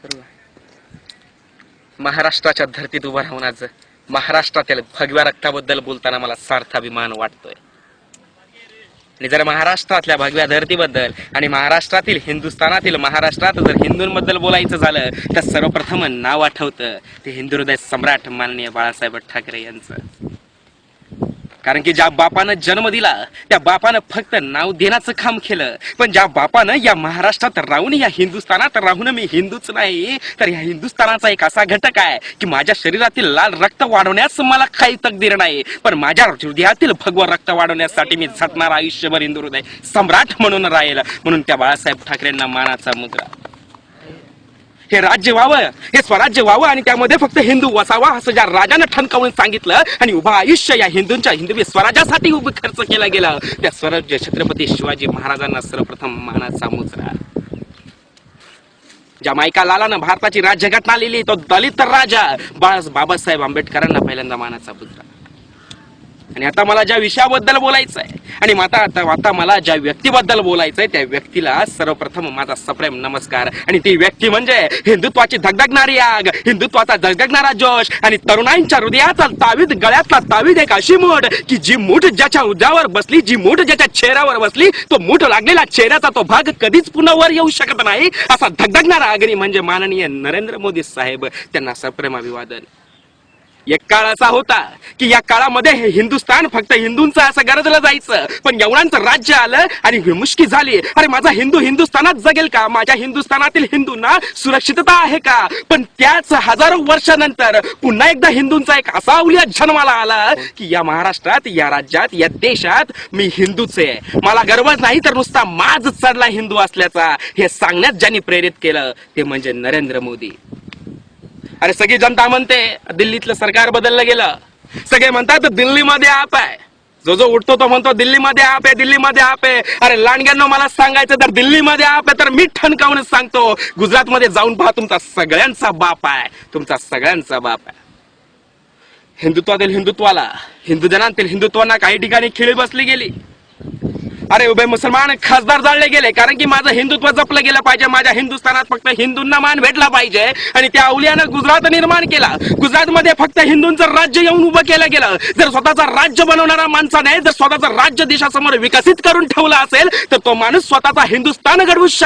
करू. महाराष्ट्राच्या धर्तीत उभं राहून आज महाराष्ट्रातील भगव्या रक्ताबद्दल बोलताना मला सार्थ अभिमान वाटतोय. आणि जर महाराष्ट्रातल्या भगव्या धर्तीबद्दल आणि महाराष्ट्रातील हिंदुस्थानातील महाराष्ट्रात जर हिंदूंबद्दल बोलायचं झालं तर सर्वप्रथम नाव आठवतं ते हिंदू हृदय सम्राट माननीय बाळासाहेब ठाकरे यांचं. कारण की ज्या बापानं जन्म दिला त्या बापानं फक्त नाव देण्याचं काम केलं, पण ज्या बापानं या महाराष्ट्रात राहून या हिंदुस्थानात राहून मी हिंदूच नाही तर या हिंदुस्थानाचा एक असा घटक आहे की माझ्या शरीरातील लाल रक्त वाढवण्यास मला काही तकदीर नाही, पण माझ्या हृदयातील भगवं रक्त वाढवण्यासाठी मी झटणार आयुष्यभर हिंदू हृदय सम्राट म्हणून राहील. म्हणून त्या बाळासाहेब ठाकरेंना मानाचा मुद्रा. हे राज्य व्हावं, हे स्वराज्य व्हावं आणि त्यामध्ये फक्त हिंदू वसावा असं ज्या राजानं ठणकावून सांगितलं आणि उभं आयुष्य या हिंदूंच्या हिंदवी स्वराज्यासाठी उभं खर्च केला गेला त्या स्वराज्य छत्रपती शिवाजी महाराजांना सर्वप्रथम मानाचा मुजरा. ज्या मायका लालानं भारताची राज्यघटना लिहिली तो दलित राजा बाबासाहेब आंबेडकरांना पहिल्यांदा मानाचा मुजरा. आणि आता मला ज्या विषयाबद्दल बोलायचं आहे आणि आता मला ज्या व्यक्तीबद्दल बोलायचंय त्या व्यक्तीला सर्वप्रथम माझा सप्रेम नमस्कार. आणि ती व्यक्ती म्हणजे हिंदुत्वाची धगधगणारी आग, हिंदुत्वाचा धगधगणारा जोश आणि तरुणांच्या हृदयाचा तावीद, गळ्यातला तावीद एक अशी मूठ की जी मूठ ज्याच्या उद्यावर बसली, जी मूठ ज्याच्या चेहऱ्यावर बसली, तो मूठ लागलेला चेहऱ्याचा तो भाग कधीच पुन्हा वर येऊ शकत नाही असा धगधगणारा अग्नी म्हणजे माननीय नरेंद्र मोदी साहेब. त्यांना सप्रेम अभिवादन. एक काळ असा होता की या काळामध्ये हे हिंदुस्थान फक्त हिंदूंचं असं गरजलं जायचं, पण एवढांचं राज्य आलं आणि मुश्किल झाली. अरे माझा हिंदू हिंदुस्थानात जगेल का, माझ्या हिंदुस्थानातील हिंदूंना सुरक्षितता आहे का. पण त्याच हजारो वर्षानंतर पुन्हा एकदा हिंदूंचा एक असा अवलिया जन्माला आला की या महाराष्ट्रात, या राज्यात, या देशात मी हिंदूच आहे. मला गर्व नाही तर नुसता माज चढला हिंदू असल्याचा हे सांगण्यात ज्यांनी प्रेरित केलं ते म्हणजे नरेंद्र मोदी. अरे सगळी जनता म्हणते दिल्लीतलं सरकार बदललं गेलं, सगळे म्हणतात दिल्लीमध्ये आप आहे, जो उठतो तो म्हणतो दिल्लीमध्ये आप आहे, दिल्लीमध्ये आप आहे. अरे लांडग्यांना मला सांगायचं तर दिल्लीमध्ये आप आहे तर मी ठणकावूनच सांगतो गुजरातमध्ये जाऊन पहा तुमचा सगळ्यांचा बाप आहे, तुमचा सगळ्यांचा बाप आहे. हिंदुत्वातील हिंदुत्वाला, हिंदू जनांतील हिंदुत्वांना काही ठिकाणी खिळी बसली गेली. अरे उभे मुसलमान खासदार जाळले गेले कारण की माझं हिंदुत्व जपलं गेलं पाहिजे, माझ्या हिंदुस्थानात फक्त हिंदूंना मान भेटला पाहिजे. आणि त्या अवलियानं गुजरात निर्माण केला. गुजरातमध्ये फक्त हिंदूंचं राज्य येऊन उभं केलं गेलं. जर स्वतःचा राज्य बनवणारा माणसाने जर स्वतःचं राज्य देशासमोर विकसित करून ठेवलं असेल तर तो माणूस स्वतःचा हिंदुस्थान घडवू शकतो.